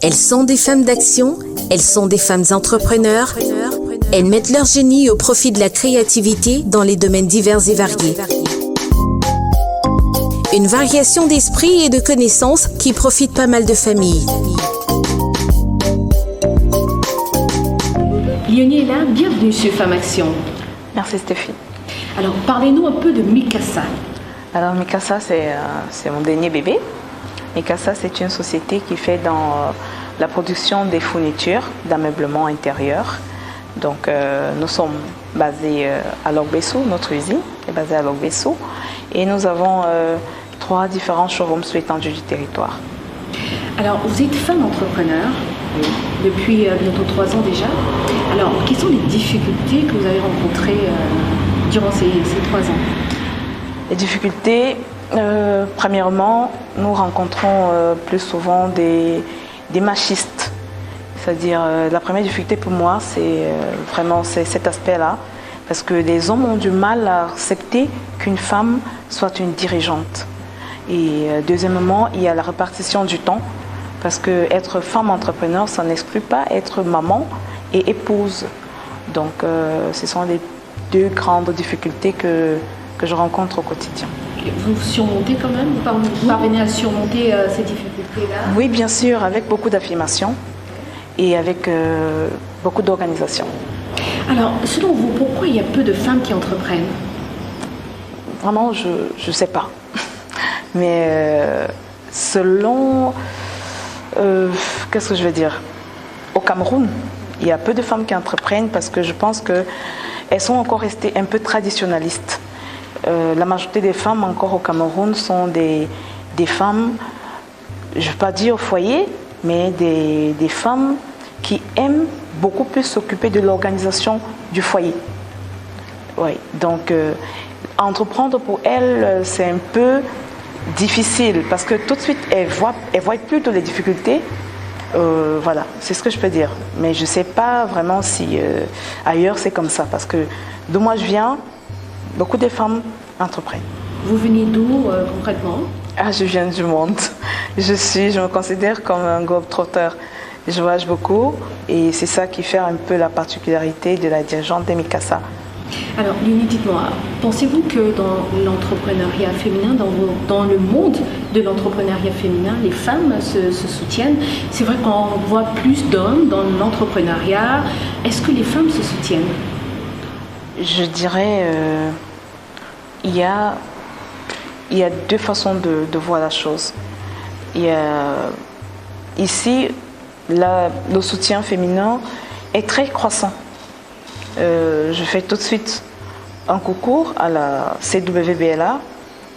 Elles sont des femmes d'action, elles sont des femmes entrepreneurs. Elles mettent leur génie au profit de la créativité dans les domaines divers et variés. Une variation d'esprit et de connaissances qui profite pas mal de familles. Léonie est là, bienvenue sur Femme Action. Merci Stéphie. Alors parlez-nous un peu de Mikasa. Alors Mikasa c'est mon dernier bébé. Mikasa c'est une société qui fait dans la production des fournitures d'ameublement intérieur. Donc nous sommes basés à Logbesu, notre usine est basée à Logbesu et nous avons 3 différents showrooms sur l'étendue du territoire. Alors vous êtes femme entrepreneur depuis bientôt 3 ans déjà. Alors quelles sont les difficultés que vous avez rencontrées durant ces 3 ans? Les difficultés, premièrement, nous rencontrons plus souvent des machistes. C'est-à-dire, la première difficulté pour moi, c'est vraiment cet aspect-là. Parce que les hommes ont du mal à accepter qu'une femme soit une dirigeante. Et deuxièmement, il y a la répartition du temps. Parce que être femme entrepreneur, ça n'exclut pas être maman et épouse. Donc, ce sont les 2 grandes difficultés que je rencontre au quotidien. Vous surmontez quand même? Vous parvenez à surmonter ces difficultés-là? Oui, bien sûr, avec beaucoup d'affirmation et avec beaucoup d'organisation. Alors, selon vous, pourquoi il y a peu de femmes qui entreprennent? Vraiment, je ne sais pas. Mais selon... qu'est-ce que je veux dire? Au Cameroun, il y a peu de femmes qui entreprennent parce que je pense qu'elles sont encore restées un peu traditionnalistes. La majorité des femmes encore au Cameroun sont des femmes, je ne vais pas dire au foyer, mais des femmes qui aiment beaucoup plus s'occuper de l'organisation du foyer. Oui, donc entreprendre pour elles, c'est un peu difficile parce que tout de suite, elles voient plutôt les difficultés. Voilà, c'est ce que je peux dire. Mais je ne sais pas vraiment si ailleurs c'est comme ça parce que d'où moi je viens, beaucoup de femmes entreprennent. Vous venez d'où concrètement? Je viens du monde. Je me considère comme un globe-trotteur. Je voyage beaucoup et c'est ça qui fait un peu la particularité de la dirigeante de Mikasa. Alors, Léonie, dites-moi, pensez-vous que dans l'entrepreneuriat féminin, dans le monde de l'entrepreneuriat féminin, les femmes se soutiennent? C'est vrai qu'on voit plus d'hommes dans l'entrepreneuriat. Est-ce que les femmes se soutiennent? Je dirais il y a 2 façons de voir la chose. Il y a, ici, le soutien féminin est très croissant. Je fais tout de suite un concours à la CWBLA,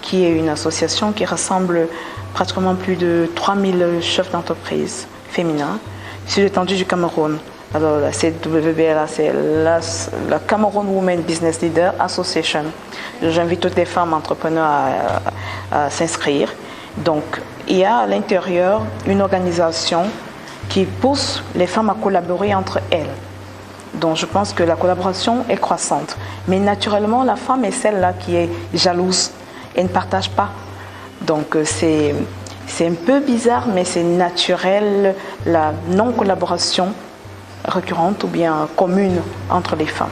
qui est une association qui rassemble pratiquement plus de 3000 chefs d'entreprise féminins sur l'étendue du Cameroun. Alors la CWBLA, c'est la Cameroun Women Business Leader Association. J'invite toutes les femmes entrepreneurs à s'inscrire. Donc, il y a à l'intérieur une organisation qui pousse les femmes à collaborer entre elles. Donc, je pense que la collaboration est croissante. Mais naturellement, la femme est celle-là qui est jalouse et ne partage pas. Donc, c'est un peu bizarre, mais c'est naturel, la non-collaboration récurrente ou bien commune entre les femmes.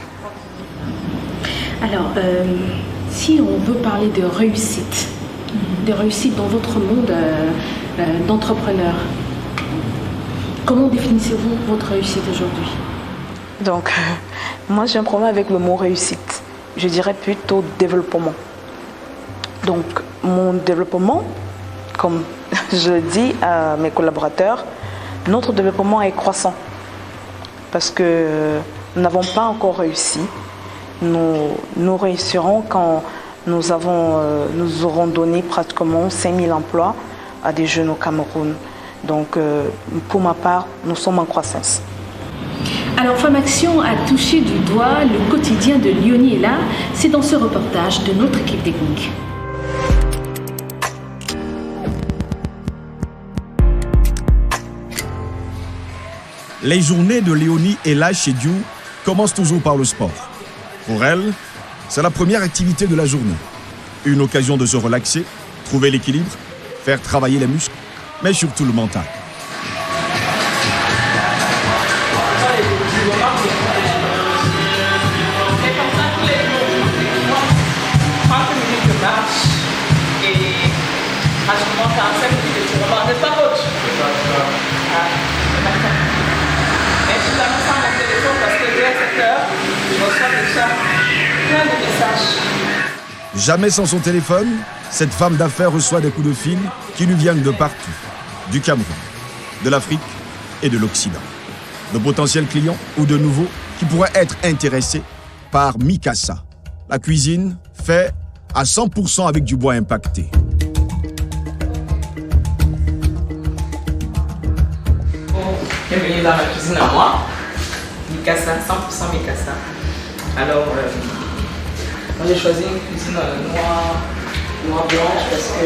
Alors, si on veut parler de réussite dans votre monde d'entrepreneur, comment définissez-vous votre réussite aujourd'hui? Donc, moi j'ai un problème avec le mot réussite. Je dirais plutôt développement. Donc, mon développement, comme je le dis à mes collaborateurs, notre développement est croissant. Parce que nous n'avons pas encore réussi. Nous réussirons quand nous aurons donné pratiquement 5000 emplois à des jeunes au Cameroun. Donc, pour ma part, nous sommes en croissance. Alors, Femme Action a touché du doigt le quotidien de Léonie est là. C'est dans ce reportage de notre équipe technique. Les journées de Léonie et là chez Diou commencent toujours par le sport. Pour elle, c'est la première activité de la journée. Une occasion de se relaxer, trouver l'équilibre, faire travailler les muscles, mais surtout le mental. ça. Plein de messages. Jamais sans son téléphone, cette femme d'affaires reçoit des coups de fil qui lui viennent de partout. Du Cameroun, de l'Afrique et de l'Occident. De potentiels clients ou de nouveaux qui pourraient être intéressés par Mikasa. La cuisine fait à 100% avec du bois impacté. Bienvenue dans ma cuisine à moi. Mikasa, 100% Mikasa. Alors, moi j'ai choisi une cuisine noire blanche parce que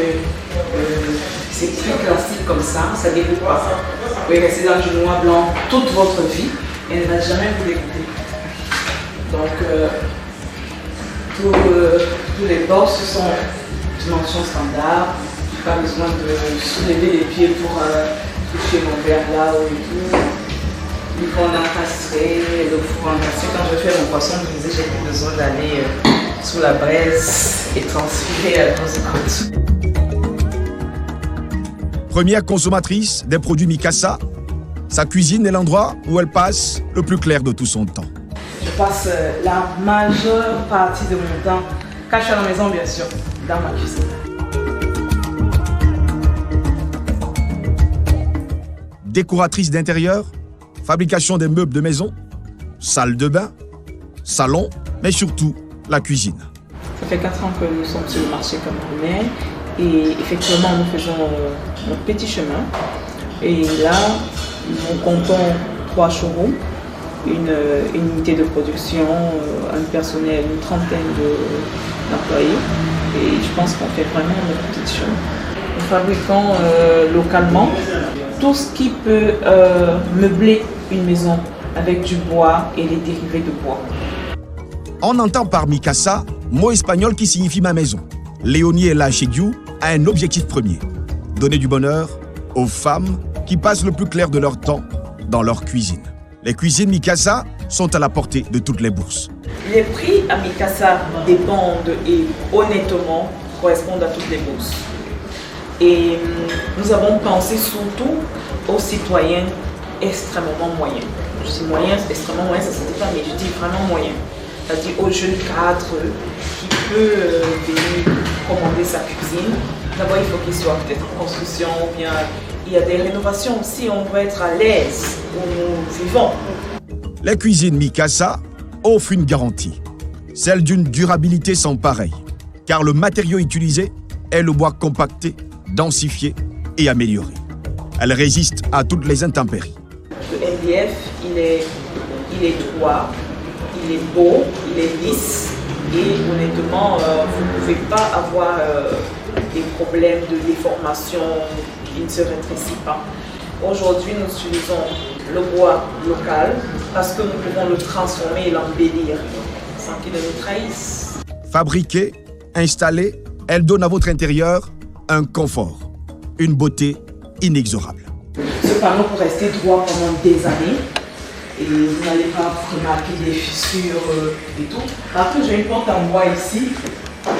c'est très classique comme ça dégoûte pas. Vous pouvez rester dans du noir blanc toute votre vie et elle ne va jamais vous dégoûter. Donc, tous les box sont dimension standard. Pas besoin de soulever les pieds pour toucher mon verre là-haut et tout. Vu qu'on a encastré, le four encastré, quand je fais mon poisson brisé, j'ai plus besoin d'aller sous la braise et transférer à la conséquence. Première consommatrice des produits Mikasa, sa cuisine est l'endroit où elle passe le plus clair de tout son temps. Je passe la majeure partie de mon temps, quand je suis à la maison bien sûr, dans ma cuisine. Décoratrice d'intérieur, fabrication des meubles de maison, salle de bain, salon, mais surtout la cuisine. Ça fait 4 ans que nous sommes sur le marché camerounais et effectivement nous faisons notre petit chemin. Et là, nous comptons 3 showrooms, une unité de production, un personnel, une trentaine d'employés. Et je pense qu'on fait vraiment notre petit chemin. Nous fabriquons localement tout ce qui peut meubler une maison avec du bois et les dérivés de bois. On entend par Mikasa, mot espagnol qui signifie ma maison. Léonie Ella chez Diou a un objectif premier, donner du bonheur aux femmes qui passent le plus clair de leur temps dans leur cuisine. Les cuisines Mikasa sont à la portée de toutes les bourses. Les prix à Mikasa dépendent et honnêtement correspondent à toutes les bourses. Et nous avons pensé surtout aux citoyens extrêmement moyens. Je dis moyen, extrêmement moyen, ça ne se dit pas, mais je dis vraiment moyen. C'est-à-dire aux jeunes cadres qui peuvent venir commander sa cuisine. D'abord, il faut qu'il soit peut-être en construction ou bien il y a des rénovations aussi, on doit être à l'aise où nous vivons. Les cuisines Mikasa offrent une garantie, celle d'une durabilité sans pareil, car le matériau utilisé est le bois compacté, densifié et amélioré. Elle résiste à toutes les intempéries. Le MDF, il est droit, il est beau, il est lisse et honnêtement, vous ne pouvez pas avoir des problèmes de déformation qui ne se rétrécit pas. Aujourd'hui, nous utilisons le bois local parce que nous pouvons le transformer et l'embellir sans qu'il ne nous trahisse. Fabriquée, installée, elle donne à votre intérieur un confort, une beauté inexorable. Ce panneau peut rester droit pendant des années et vous n'allez pas remarquer des fissures et tout. Après, j'ai une porte en bois ici. Vous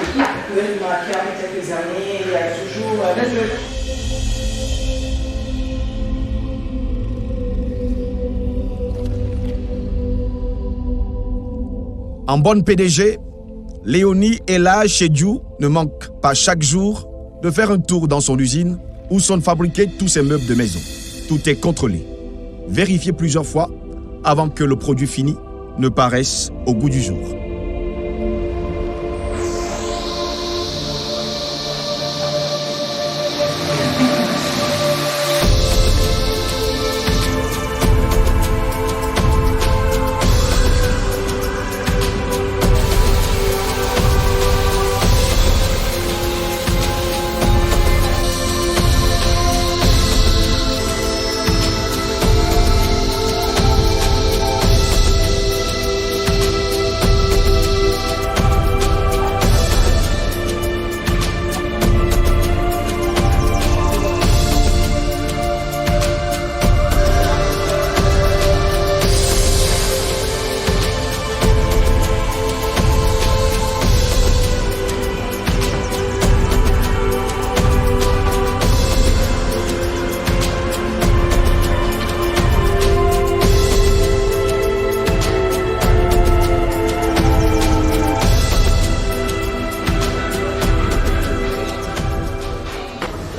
pouvez remarquer avec quelques années, il y a toujours le jeu. En bonne PDG, Léonie Ella chez Diou ne manque pas chaque jour de faire un tour dans son usine où sont fabriqués tous ses meubles de maison. Tout est contrôlé, vérifié plusieurs fois avant que le produit fini ne paraisse au goût du jour.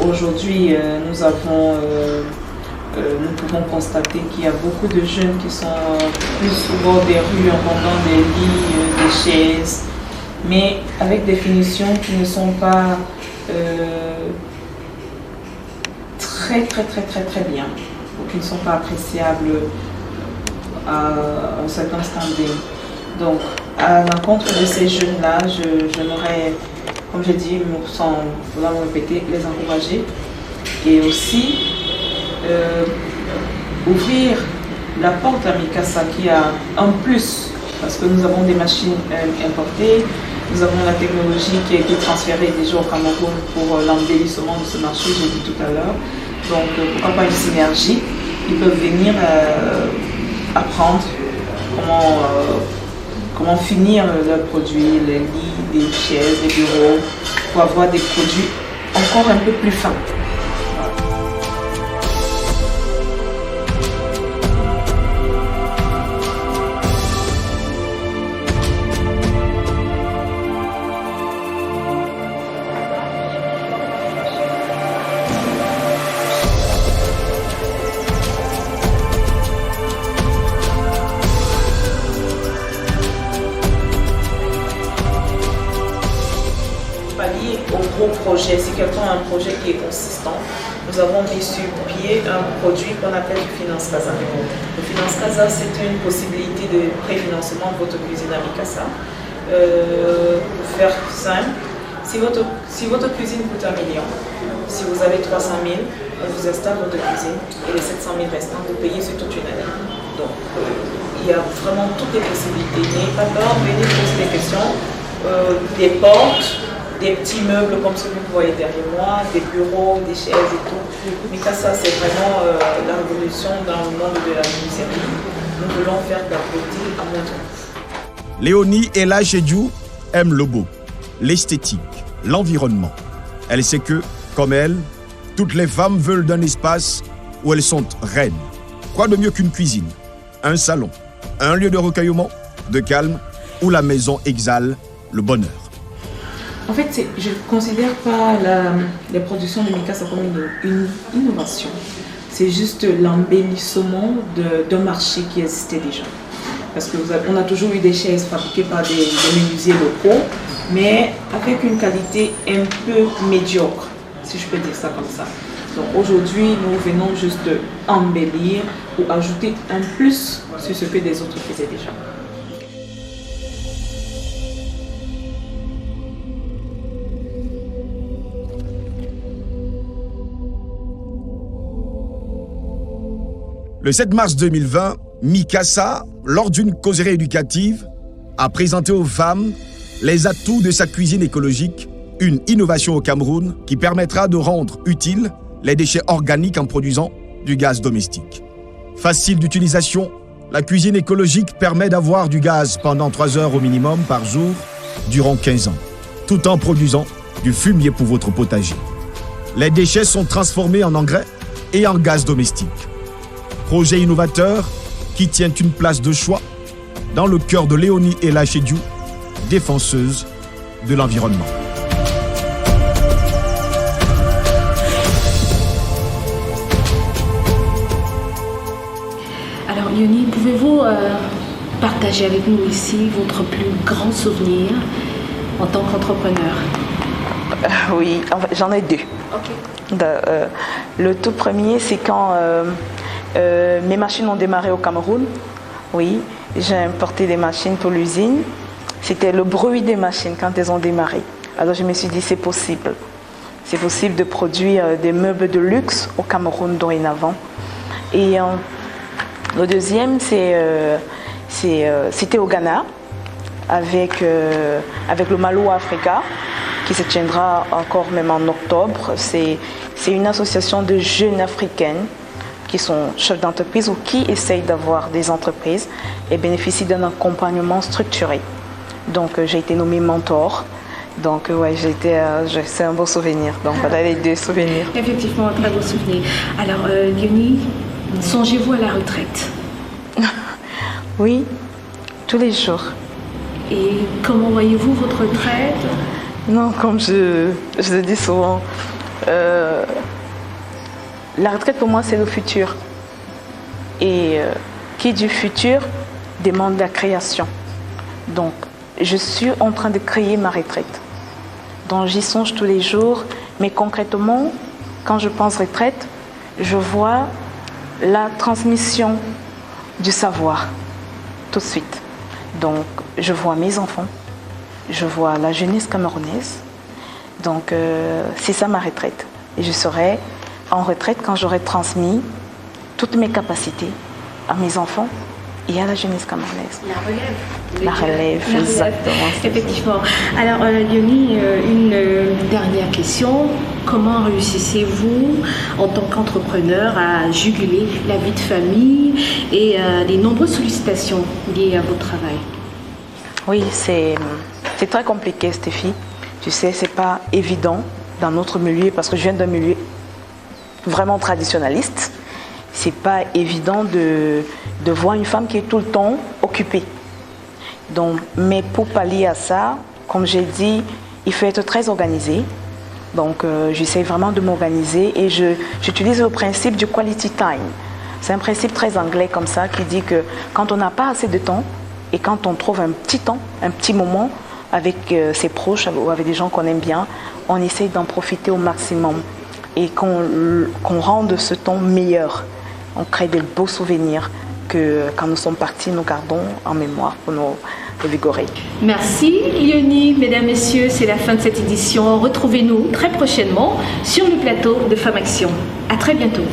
aujourd'hui, nous pouvons constater qu'il y a beaucoup de jeunes qui sont plus au bord des rues en vendant des lits, des chaises, mais avec des finitions qui ne sont pas très bien, ou qui ne sont pas appréciables en certain standing. Donc, à l'encontre de ces jeunes-là, j'aimerais, comme je dis, sans vouloir me répéter, les encourager et aussi ouvrir la porte à Mikasa qui a un plus, parce que nous avons des machines importées, nous avons la technologie qui a été transférée déjà au Cameroun pour l'embellissement de ce marché, j'ai dit tout à l'heure. Donc pourquoi pas une synergie, ils peuvent venir apprendre comment finir leurs produits, les lits, les chaises, les bureaux, pour avoir des produits encore un peu plus fins. Projet, si quelqu'un a un projet qui est consistant, nous avons mis sur pied un produit qu'on appelle du Finance Casa. Le Finance Casa, c'est une possibilité de préfinancement de votre cuisine à Mikasa. Pour faire simple, si votre cuisine coûte 1 million, si vous avez 300 000, on vous installe votre cuisine et les 700 000 restants, vous payez sur toute une année. Donc, il y a vraiment toutes les possibilités. N'ayez pas peur, venez poser des questions, des portes, des petits meubles comme celui que vous voyez derrière moi, des bureaux, des chaises et tout. Mikasa, c'est vraiment la révolution dans le monde de la menuiserie. Nous voulons faire de la beauté à notre goût. Léonie Ella Chedjou aime le beau, l'esthétique, l'environnement. Elle sait que, comme elle, toutes les femmes veulent d'un espace où elles sont reines. Quoi de mieux qu'une cuisine, un salon, un lieu de recueillement, de calme, où la maison exhale le bonheur. En fait, je ne considère pas les productions de Mikasa comme une innovation. C'est juste l'embellissement d'un marché qui existait déjà. Parce qu'on a toujours eu des chaises fabriquées par des menuisiers locaux, mais avec une qualité un peu médiocre, si je peux dire ça comme ça. Donc aujourd'hui, nous venons juste embellir ou ajouter un plus sur ce que les autres faisaient déjà. Le 7 mars 2020, Mikasa, lors d'une causerie éducative, a présenté aux femmes les atouts de sa cuisine écologique, une innovation au Cameroun qui permettra de rendre utiles les déchets organiques en produisant du gaz domestique. Facile d'utilisation, la cuisine écologique permet d'avoir du gaz pendant 3 heures au minimum par jour durant 15 ans, tout en produisant du fumier pour votre potager. Les déchets sont transformés en engrais et en gaz domestique. Projet innovateur qui tient une place de choix dans le cœur de Léonie Ella Chedjou, défenseuse de l'environnement. Alors Léonie, pouvez-vous partager avec nous ici votre plus grand souvenir en tant qu'entrepreneur? Oui, j'en ai 2. Ok. Le tout premier, c'est quand mes machines ont démarré au Cameroun. Oui, j'ai importé des machines pour l'usine. C'était le bruit des machines quand elles ont démarré. Alors je me suis dit, c'est possible. C'est possible de produire des meubles de luxe au Cameroun dorénavant. Et le deuxième, c'était au Ghana, avec le Malo Africa, qui se tiendra encore même en octobre. C'est une association de jeunes africaines qui sont chefs d'entreprise ou qui essayent d'avoir des entreprises et bénéficient d'un accompagnement structuré. Donc j'ai été nommée mentor. Donc ouais, c'est un beau souvenir. Donc voilà les 2 souvenirs. Effectivement, un très beau souvenir. Alors Léonie, songez-vous à la retraite? Oui, tous les jours. Et comment voyez-vous votre retraite? Non, comme je le dis souvent, La retraite pour moi c'est le futur. Et qui dit futur demande la création. Donc je suis en train de créer ma retraite. Donc j'y songe tous les jours, mais concrètement, quand je pense retraite, je vois la transmission du savoir tout de suite. Donc je vois mes enfants, je vois la jeunesse camerounaise. Donc c'est ça ma retraite. Et je serai en retraite quand j'aurai transmis toutes mes capacités à mes enfants et à la jeunesse camerounaise. La relève. Exactement. Effectivement. Alors, Léonie, une dernière question. Comment réussissez-vous, en tant qu'entrepreneur, à juguler la vie de famille et les nombreuses sollicitations liées à votre travail? Oui, c'est très compliqué, Stéphie. Tu sais, c'est pas évident dans notre milieu parce que je viens d'un milieu vraiment traditionnaliste. C'est pas évident de voir une femme qui est tout le temps occupée. Donc, mais pour pallier à ça, comme j'ai dit, il faut être très organisé. Donc, j'essaie vraiment de m'organiser et j'utilise le principe du quality time. C'est un principe très anglais comme ça qui dit que quand on n'a pas assez de temps et quand on trouve un petit temps, un petit moment avec ses proches ou avec des gens qu'on aime bien, on essaie d'en profiter au maximum et qu'on rende ce temps meilleur. On crée de beaux souvenirs que quand nous sommes partis, nous gardons en mémoire pour nous revigorer. Merci Léonie, mesdames, messieurs, c'est la fin de cette édition. Retrouvez-nous très prochainement sur le plateau de Femmes Action. À très bientôt.